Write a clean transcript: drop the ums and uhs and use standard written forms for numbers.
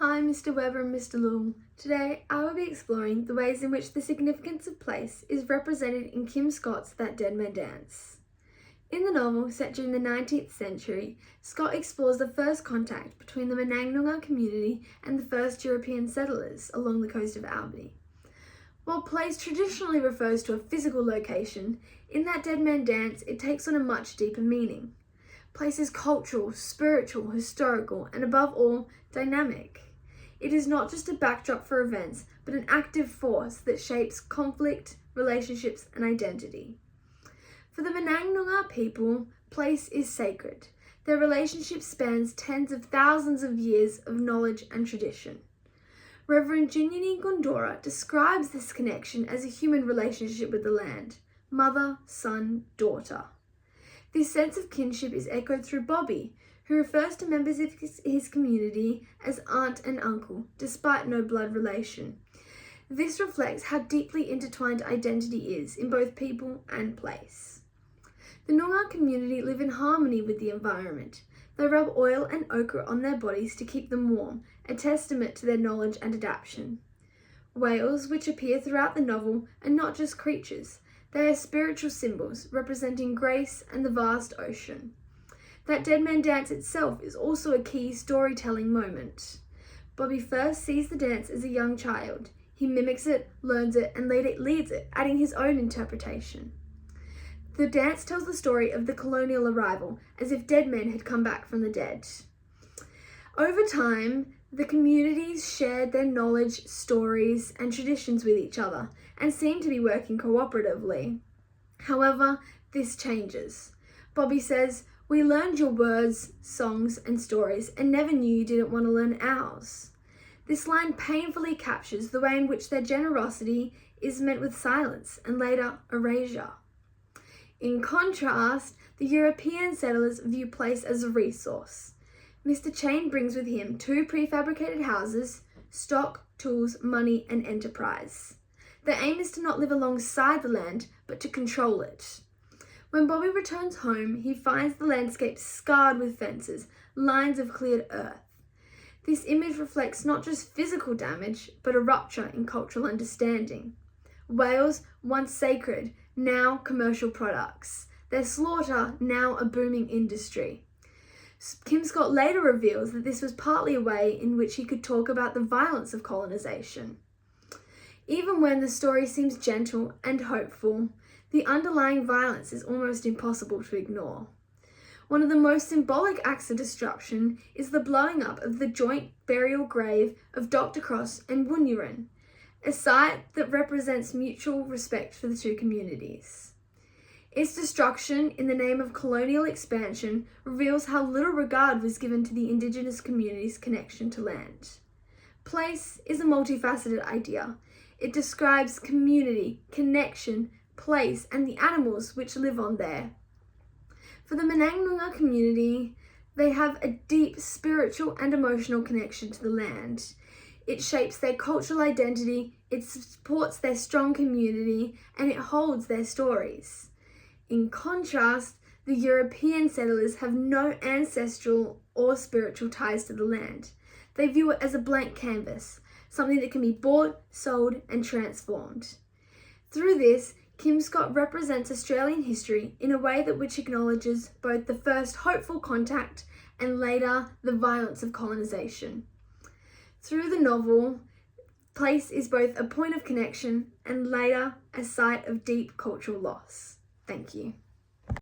Hi Mr. Weber and Mr. Lul. Today I will be exploring the ways in which the significance of place is represented in Kim Scott's That Dead Man Dance. In the novel, set during the 19th century, Scott explores the first contact between the Monang community and the first European settlers along the coast of Albany. While place traditionally refers to a physical location, in That Dead Man Dance it takes on a much deeper meaning. Place is cultural, spiritual, historical, and above all, dynamic. It is not just a backdrop for events, but an active force that shapes conflict, relationships, and identity. For the Monang Noongar people, place is sacred. Their relationship spans tens of thousands of years of knowledge and tradition. Reverend Jinyani Gundora describes this connection as a human relationship with the land, mother, son, daughter. This sense of kinship is echoed through Bobby, who refers to members of his community as aunt and uncle, despite no blood relation. This reflects how deeply intertwined identity is in both people and place. The Noongar community live in harmony with the environment. They rub oil and ochre on their bodies to keep them warm, a testament to their knowledge and adaptation. Whales, which appear throughout the novel, are not just creatures. They are spiritual symbols representing grace and the vast ocean. That Dead Man Dance itself is also a key storytelling moment. Bobby first sees the dance as a young child. He mimics it, learns it, and later leads it, adding his own interpretation. The dance tells the story of the colonial arrival, as if dead men had come back from the dead. Over time, the communities shared their knowledge, stories, and traditions with each other, and seemed to be working cooperatively. However, this changes. Bobby says, "We learned your words, songs, and stories, and never knew you didn't want to learn ours." This line painfully captures the way in which their generosity is met with silence and later erasure. In contrast, the European settlers view place as a resource. Mr. Chain brings with him 2 prefabricated houses, stock, tools, money, and enterprise. The aim is to not live alongside the land, but to control it. When Bobby returns home, he finds the landscape scarred with fences, lines of cleared earth. This image reflects not just physical damage, but a rupture in cultural understanding. Whales, once sacred, now commercial products. Their slaughter, now a booming industry. Kim Scott later reveals that this was partly a way in which he could talk about the violence of colonization. Even when the story seems gentle and hopeful, the underlying violence is almost impossible to ignore. One of the most symbolic acts of destruction is the blowing up of the joint burial grave of Dr. Cross and Wunyurin, a site that represents mutual respect for the two communities. Its destruction in the name of colonial expansion reveals how little regard was given to the Indigenous community's connection to land. Place is a multifaceted idea. It describes community, connection, place, and the animals which live on there. For the Monang Noongar community, they have a deep spiritual and emotional connection to the land. It shapes their cultural identity, it supports their strong community, and it holds their stories. In contrast, the European settlers have no ancestral or spiritual ties to the land. They view it as a blank canvas, something that can be bought, sold, and transformed. Through this, Kim Scott represents Australian history in a way that which acknowledges both the first hopeful contact and later the violence of colonisation. Through the novel, place is both a point of connection and later a site of deep cultural loss. Thank you.